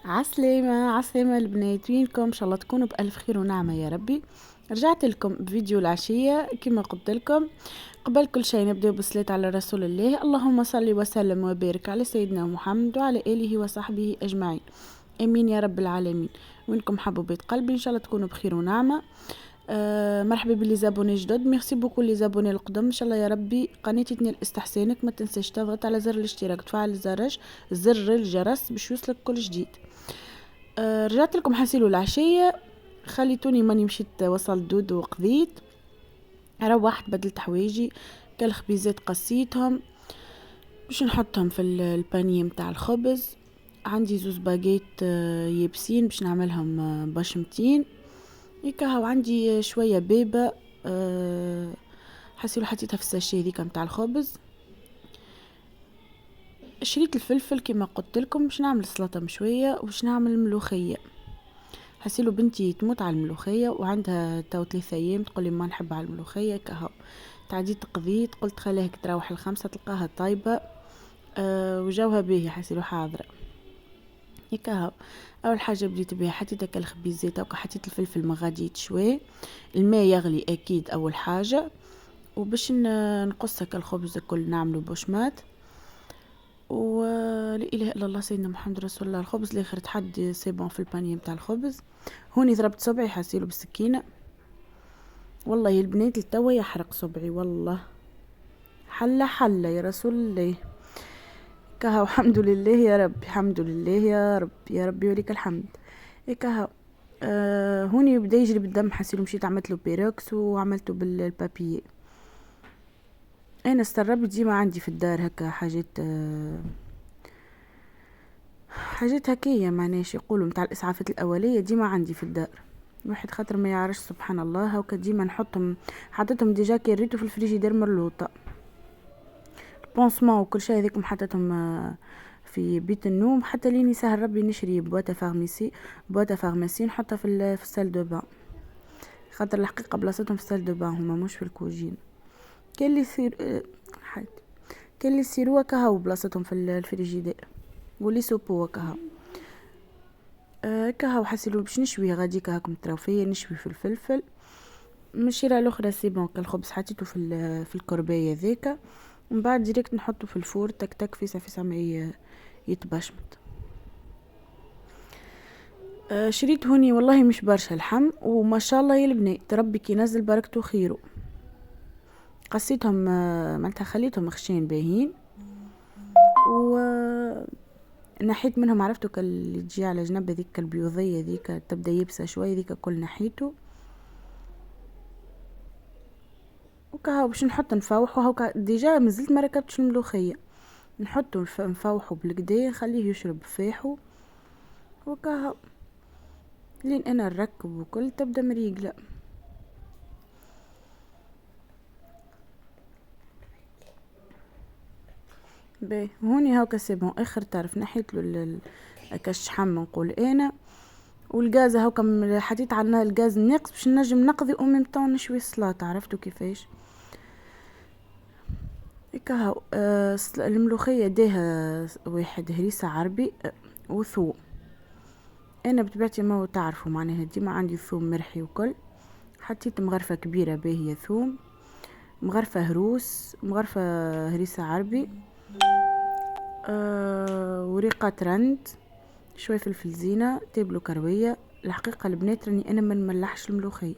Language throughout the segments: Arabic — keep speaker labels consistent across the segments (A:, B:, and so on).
A: عسلامة عسلامة البنات، وينكم؟ ان شاء الله تكونوا بألف خير ونعمة يا ربي. رجعت لكم بفيديو العشية كما قلت لكم. قبل كل شيء نبدأ بالصلاة على رسول الله. اللهم صل وسلم وبارك على سيدنا محمد وعلى آله وصحبه أجمعين، امين يا رب العالمين. وينكم حبوبات قلبي؟ ان شاء الله تكونوا بخير ونعمة. مرحبا باللي زابوني جدد، ميرسي بوكو اللي زابوني القدم. ان شاء الله يا ربي قناتي تنال استحسانك. ما تنساش تضغط على زر الاشتراك وتفعل زر الجرس باش يوصلك كل جديد. رجعت لكم حسيلو العشية. خليتوني ماني مشيت وصل دود وقضيت، روحت بدلت حوايجي كالخبيزات قصيتهم باش نحطهم في البانيه متاع الخبز. عندي زوز باجيت يابسين باش نعملهم بشمتين هيكا. وعندي شويه بيبه حسيلو حطيتها في الساشيه هذيك متاع الخبز. شريت الفلفل كما قلت لكم باش نعمل سلطه مشويه وباش نعمل ملوخيه. حسيلو بنتي تموت على الملوخيه وعندها تو 3 ايام تقولي ما نحب على الملوخيه كهو. تعديت قضيت قلت خليها تروح الخمسة تلقاها طيبه. وجوها باهي حسيلو حاضره هكا. اول حاجه بديت بها حطيت هكا الخبيزات وحطيت الفلفل ما غاديت شوي. الماء يغلي اكيد اول حاجه، وباش نقص هكا الخبز الكل نعملو بوشمات. ولا اله الا الله سيدنا محمد رسول الله. الخبز الاخر تحدي سيبون في البانيه متاع الخبز. هوني ضربت صبعي حاسيلو بالسكينه، والله يا البنات التوا يحرق صبعي والله. حله يا رسول الله. كهو الحمد لله يا رب، الحمد لله يا رب، يا ربي وليك الحمد. كهو هوني بدا يجري بالدم حاسيلو. مشيت عملت له بيروكس وعملته بالبابيه. انا استربت ديما عندي في الدار هكا حاجات حاجات هكية معناش يقولوا متاع الاسعافات الاوليه ديما عندي في الدار. واحد خاطر ما يعرفش سبحان الله هكا ديما نحطهم. حطيتهم ديجا كي ريتو في الفريجيدير مرلوطه. بونسمون وكل شيء هذيكم حطيتهم في بيت النوم حتى لين سهل ربي نشري بواتا فارماسي نحطها في السال دو بان. خاطر الحقيقه بلاصتهم في السال دو بان هما مش في الكوجين. كان اللي يصير حيت كان اللي يصيروا كهو بلاصتهم في الفريجيدير واللي سوبو كهو. كهو حسيلو باش نشوي غادي كهكم تروفيه نشوي في الفلفل. مشيره الاخرى سي بون. الخبز حطيته في الكربايه ذيك، ومن بعد ديريكت نحطه في الفور تك تك فيسا ما يتبشمت. شريت هوني والله مش برشا اللحم وما شاء الله يا البنات ربي كي نزل بركته خيره. قصيتهم معناتها خليتهم خشين باهين و نحيت منهم. عرفتوا اللي تجي على جنب هذيك البيوضيه ذيك تبدا يبسه شويه ذيك كل نحيته. وكهو باش نحط نفوح وهكا ديجا مازلت ما ركبتش الملوخيه. نحطه نفوحه بالكدا نخليه يشرب فاحو وكهو لين انا نركب وكل تبدا مريقله. باهي هوني هاكا سي بون. اخر طرف نحيت له الشحم نقول انا. والغاز هاكا حطيت على الغاز الناقص باش نجم نقضي وميم طون نشوي السلطه. عرفتوا كيفاش هكا. الملوخيه داها واحد هريسه عربي وثوم. انا بطبيعتي ما تعرفوا معناها ديما عندي ثوم مرحي وكل. حطيت مغرفه كبيره باهيه ثوم، مغرفه هروس، مغرفه هريسه عربي، وريقه رند، شويه فلفل زينه، تابلو كرويه. الحقيقه البنات راني انا ما نملحش الملوخيه،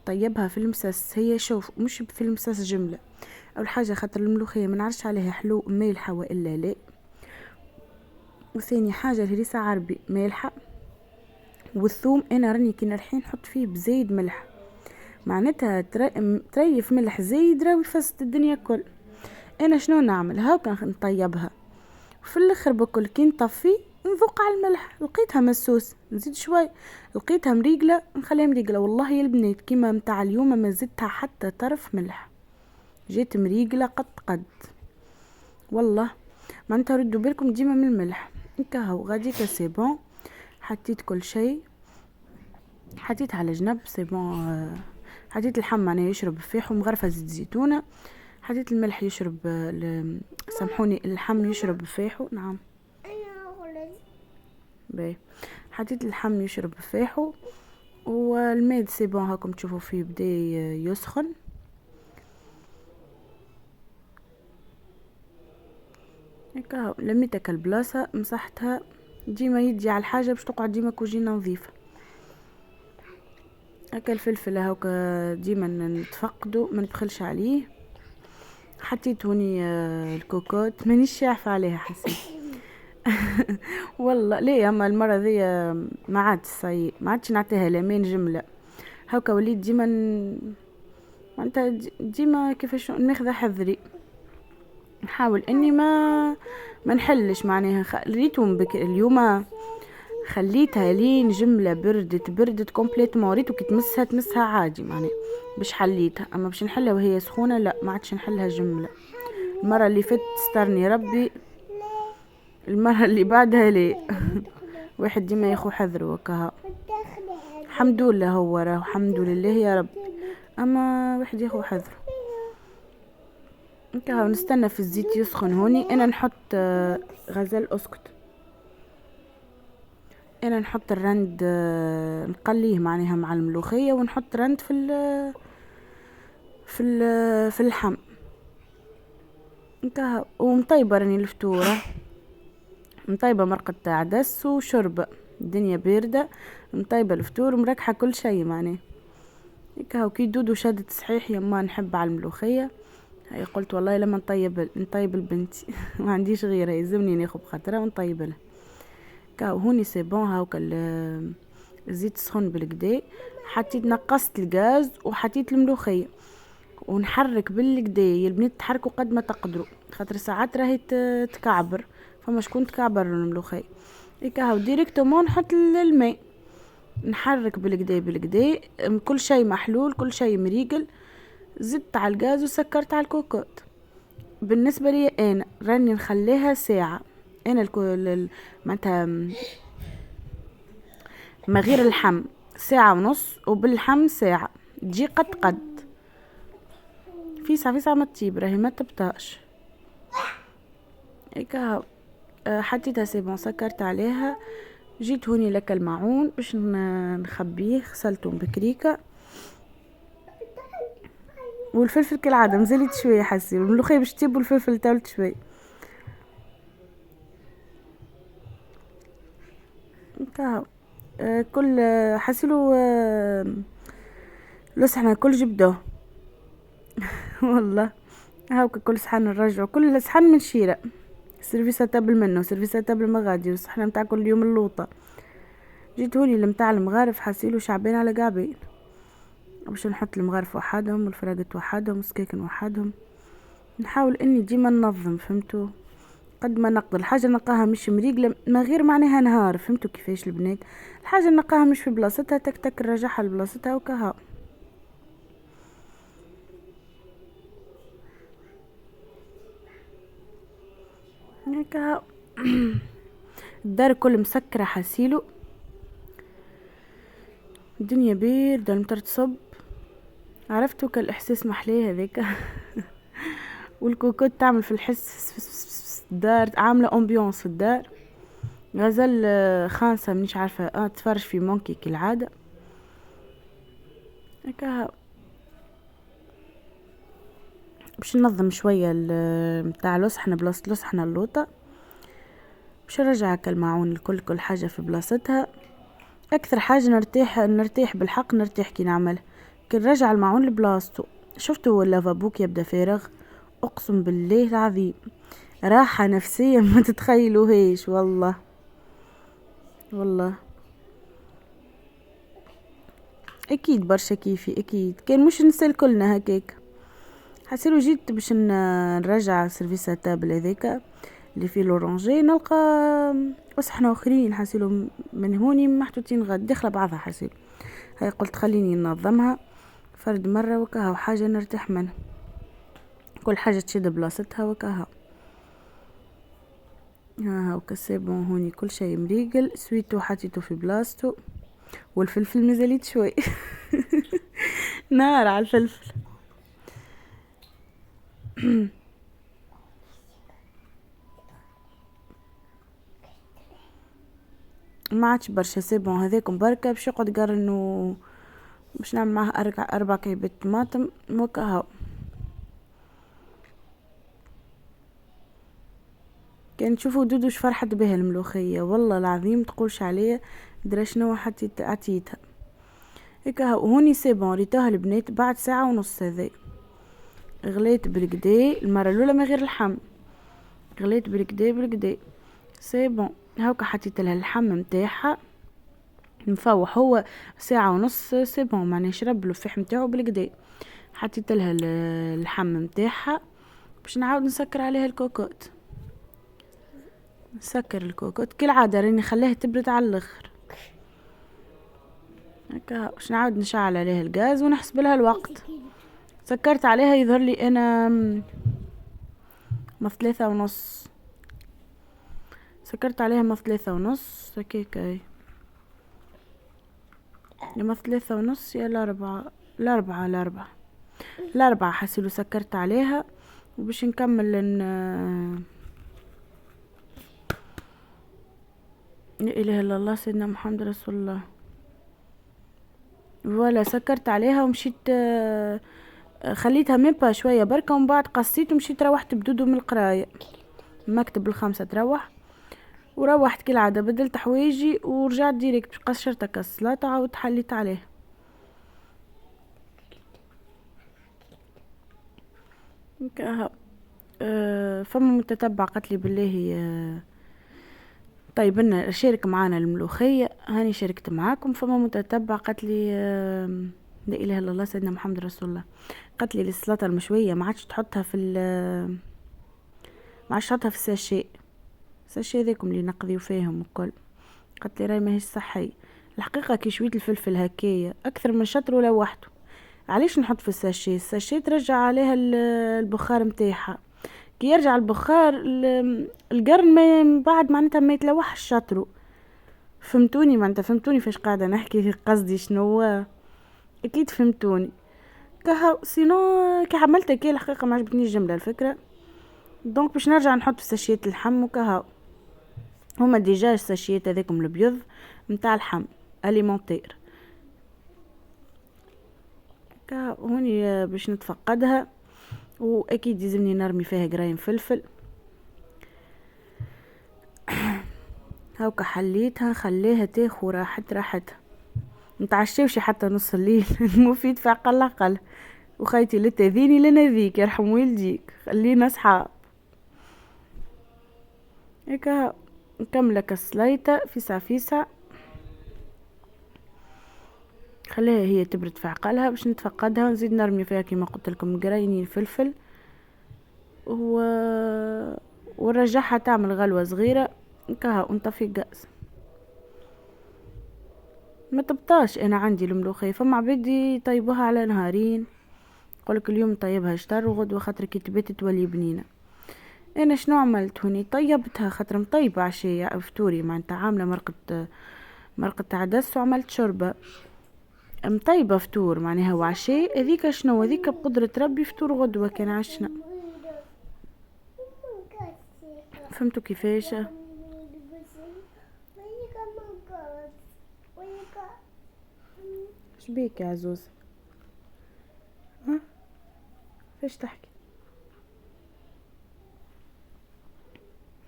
A: طيبها في المساس. هي شوف مش في المساس جمله. اول حاجه خاطر الملوخيه ما نعرفش عليها حلو مالحه والا لا. وثاني حاجه الهريسه عربي مالحه. والثوم انا راني كي نرحين نحط فيه بزايد ملح معناتها تريف ملح زايد راوي يفسد الدنيا كل. انا شنو نعمل هاكا نطيبها وفي الاخر بكل كي نطفي نذوق على الملح لقيتها مسوس نزيد شوي، لقيتها مريقله نخليها مريقله. والله يا البنات كيما متاع اليوم ما زدتها حتى طرف ملح، جيت مريقله قد والله. معناتها ردوا بالكم ديما من الملح. هكا غادي سي بون. حطيت كل شيء، حطيت على جنب سي بون. حطيت اللحم معناها يشرب فيح ومغرفه زيت زيتونه. حطيت الملح يشرب سامحوني اللحم يشرب فيحو. نعم باهي. حطيت اللحم يشرب فاحو، والماء سي بون هاكم تشوفوا فيه بدا يسخن. هكا لميتك البلاصه مسحتها. ديما يدي على الحاجه باش تقعد ديما كوجينه نظيفه. هكا الفلفل هاكا ديما نتفقدو ما ندخلش عليه. حطيت هوني الكوكوت مانيش شاعفه عليها حسيت. والله ليه اما المره ذي ما عادش ما عادش نعطيها لمين جمله. هاكا وليت ديما معناتها ديما كيفاش ناخذ حذري. نحاول اني ما نحلش معناها ريتهم اليوم خليتها لين جمله بردت كومبليتمون. ريتو كي تمسها عادي معناها باش حليتها، اما باش نحلها وهي سخونه لا ما عادش نحلها جمله. المره اللي فاتت استرني ربي، المره اللي بعدها ليه. واحد ديما ياخو حذر وكها. الحمد لله هو راه الحمد لله يا رب، اما واحد ياخو حذر. هكا نستنى في الزيت يسخن. هوني انا نحط غزال اسكت. انا نحط الرند نقليه معناها مع الملوخيه، ونحط رند في اللحم هكا. ومطيبه راني الفطوره، مطيبه مرقه عدس وشربه. الدنيا بارده، مطيبه الفطور ومركحه كل شيء معناه هكا. وكي دودو شادت صحيح يما نحب على الملوخيه. هي قلت والله لما نطيب البنتي. ما عنديش غيرها يلزمني ناخذ بخاطرها ونطيب لها كا. هوني سي بون هاكا الزيت سخن بالكدا. حطيت نقصت الغاز وحطيت الملوخيه ونحرك بالكدا. البنات تحركوا قد ما تقدروا خاطر ساعات راهي تكعبر، فما شكون تكعبر الملوخيه هكا. هاو ديريكتومون نحط الماء نحرك بالكدا كل شيء محلول كل شيء مريقل. زدت على الغاز وسكرت على الكوكوت. بالنسبه لي انا راني نخليها ساعه. انا الكل معناتها ما غير اللحم ساعه ونص وباللحم ساعه تجي قد في ساعه ما تطيب راهي ما تبطاش هكا. حطيتها سي بون سكرت عليها. جيت هوني لك الماعون باش نخبيه غسلته بكريكه. والفلفل كالعاده مزاليت شويه حسي الملوخيه باش تطيب والفلفل تالت شويه هكا. كل حسيلو لو صحن كل جبدوه. والله هاوكا كل صحن نرجعو كل صحن من شيرة. سيرفيسة تابل منه سيرفيسة تابل مغادي وصحنا متاع كل يوم اللوطة. جيت هوني المتاع المغارف حسيلو شعبين على قابين باش نحط المغارف وحدهم والفراغت وحدهم والسكاكن وحدهم. نحاول اني ديما ننظم فهمتوا قد ما نقدر. الحاجه نلقاها مش مريقله ما غير معناها نهار فهمتوا كيفاش البنات. الحاجه نلقاها مش في بلاصتها تك تك نرجعها لبلاصتها وكها هكا. الدار كل مسكره حسيلو. الدنيا بارده المطر تصب. عرفتوا كالاحساس محلاه هذاك. والكوكوت تعمل في الحس الدار عامله امبيونس في الدار. غزل خانسه مش عارفه تفرج في مونكي كالعاده هكا. باش ننظم شويه متاع لصحنا بلاصه لصحنا اللوطه باش نرجع الماعون الكل كل حاجه في بلاصتها. اكثر حاجه نرتاح بالحق نرتاح كي نعمل كي نرجع الماعون لبلاصتو. شفتوا اللافابوك يبدا فارغ اقسم بالله العظيم راحه نفسيه ما تتخيلوهاش. والله اكيد برشا كيفي اكيد كان مش نسال كلنا هكاك. حسيلو جيت باش نرجع سيرفيس تابل هذاك اللي فيه لورانجي نلقى وصحنا اخرين حسيلو من هوني محطوطين غد داخله بعضها حسيلو. هاي قلت خليني ننظمها فرد مره وكها وحاجه نرتاح منها كل حاجه تشد بلاصتها وكها. ها وكسابون هوني كل شيء مريقل سويتو حطيته في بلاصتو والفلفل مازاليت شوي. نار على الفلفل. ما عادش برشا سيبون هذاكم بركة باش يقعد قرنو باش نعمل معاه 4 كيبات طماطم وكهو. كان تشوفوا دودوش فرحت بها الملوخية والله العظيم تقولش عليا درا شنو حطيت عطيتها هكا. هوني سيبون ريتوها البنات بعد ساعة ونص. هذي غليت بالكدا المرة الاولى من غير اللحم، غليت بالكدا سيبون. هاكا حطيت لها اللحم متاعها مفوح، هو ساعة ونص سيبون معناه شرب الفحم نتاعو بالكدا. حطيت لها اللحم نتاعها باش نعاود نسكر عليها الكوكوت. نسكر الكوكوت كالعاده راني خليها تبرد على الاخر هكا باش نعاود نشعل عليها الغاز ونحسب لها الوقت. سكرت عليها يظهر لي انا ما 3:30. سكرت عليها ما 3:30 هكاك، يا ما 3:30 يا الأربعة حسيلو سكرت عليها. وباش نكمل لا اله الا الله سيدنا محمد رسول الله. ولا سكرت عليها ومشيت خليتها ميبا شويه بركه ومن بعد قصيت ومشيت روحت بدودو من القرايه مكتب 5 تروح. وروحت كالعاده بدلت حوايجي ورجعت ديريكت قشرتك السلطه عاود حليت عليه. هكا فما متتبع قالت لي بالله طيب لنا شارك معانا الملوخيه. هاني شاركت معاكم. فما متتبع قالت لي لا اله الا الله سيدنا محمد رسول الله. قالت لي السلطه المشويه ما عادش تحطها في ما عادش تحطها في الساشي هذاكم اللي نقضيو فيهم الكل. قالت لي راهي ماهيش صحيه. الحقيقه كي شويت الفلفل هكايا اكثر من شطر ولا وحده. علاش نحط في الساشي ترجع عليها البخار متاعها. كي يرجع البخار القرن ما بعد معناتها ما يتلوحش شطرو. فهمتوني معناتها فهمتوني فاش قاعده نحكي قصدي شنو. اكيد فهمتوني. كهو سينو كي عملتها كي الحقيقه ما عجبتنيش الجمله الفكره. دونك باش نرجع نحط في ساشيات اللحم وكهو. هما ديجا الساشيات هذاكم البيض نتاع اللحم اليمونتير. هوني باش نتفقدها واكيد يلزمني نرمي فيها قرايم فلفل. هاكا حليتها خليها تاخو راحتها. نتعشاوش حتى نص الليل مفيد في اقل. وخيتي لا تاذيني لا ناذيك يرحم والديك خلينا اصحاب. هكا نكمل السليطه فيسع خليها هي تبرد في عقلها باش نتفقدها ونزيد نرمي فيها كيما قلت لكم قرايني الفلفل ونرجعها تعمل غلوه صغيره كها ونطفي الغاز. ما طبطاش انا عندي الملوخيه فما عبادي طيبوها على نهارين. يقولك اليوم طيبها شطر وغدوه خاطر كي تبات تولي بنينه. انا شنو عملت هوني طيبتها خاطر مطيبه عشيه فطوري معناتها عامله مرقه عدس وعملت شوربه مطيبه فطور معناها وعشاء. هذيك شنو هذيك بقدره ربي فطور غدوه كان عشنا. فهمتوا كيفاش. شبيك يا عزوز ها فاش تحكي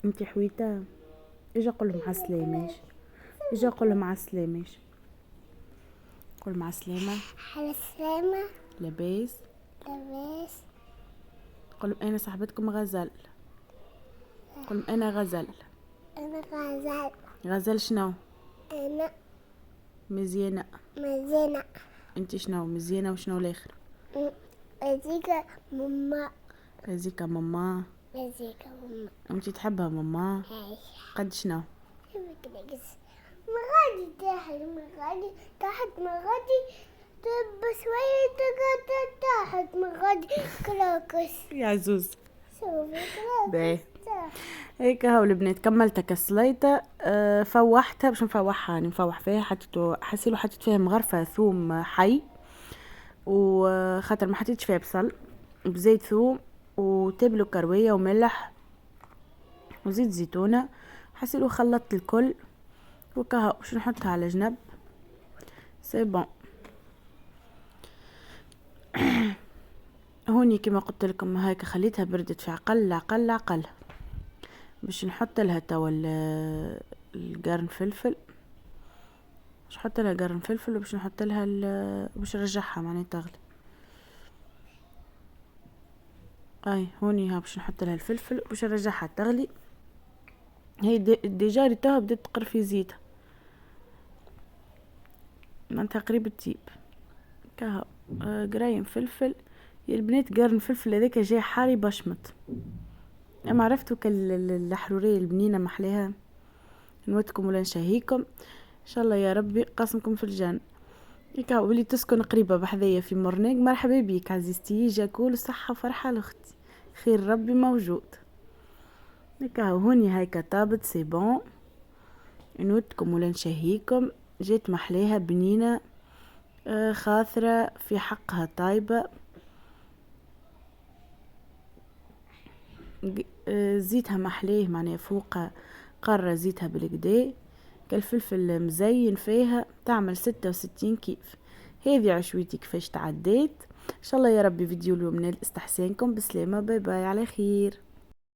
A: انتي حويته. اجا قول مع السلامه. اجا قول مع السلامه. قول مع السلامه. على السلامه. لاباس. قول انا صاحبتكم غزل. قول انا غزل. غزل شنو. انا مزيانه. انتي شنو مزيانه وشنو الاخر. هذيك ماما. انتي تحبها ماما. قد شنو. مغادي تحت مغادي بشوية تحت مغادي كلاكس يا عزوز. باهي هيك هاو البنات كملتها كسليطه. فوحتها باش نفوحها نفوح فيها حسيلو حطيت فيها مغرفه ثوم حي وخاطر ما حطيتش فيها بصل بزيت ثوم وتبلو كرويه وملح وزيت زيتونه. حسيلو خلطت الكل وكها باش نحطها على جنب. سي بون. هوني كما قلت لكم هيك خليتها بردت في عقل باش نحط لها توا القرن فلفل. باش نحط لها قرن فلفل وباش نحط لها باش نرجعها معناها تغلي. اي هوني ها باش نحط لها الفلفل وباش نرجعها تغلي. هي ديجا ريتها بدات تقر في زيتها معناتها قريب تطيب. كها قرايم فلفل يا البنات. قرن فلفل هذاك جاي حاري بشمت. اما عرفتوا الحرورية البنينة محلاها. نودكم ولا نشهيكم ان شاء الله يا ربي قاسمكم في الجنة. هيكا ولي تسكن قريبة بحذايا في مرناق. مرحبا بيك عزيزتي. جاكول صحة وفرحة لاختي. خير ربي موجود. هيكا هوني هيكا طابت سي بون. نودكم ولا نشهيكم. جات محلاها بنينة خاثرة في حقها طيبة. زيتها محليه معناها فوق قارة زيتها بالكدا. كالفلفل مزين فيها تعمل 66 كيف. هذه عشويتي كيفاش تعديت. ان شاء الله يا ربي فيديو اليوم نال استحسانكم. بسلامة باي باي على خير.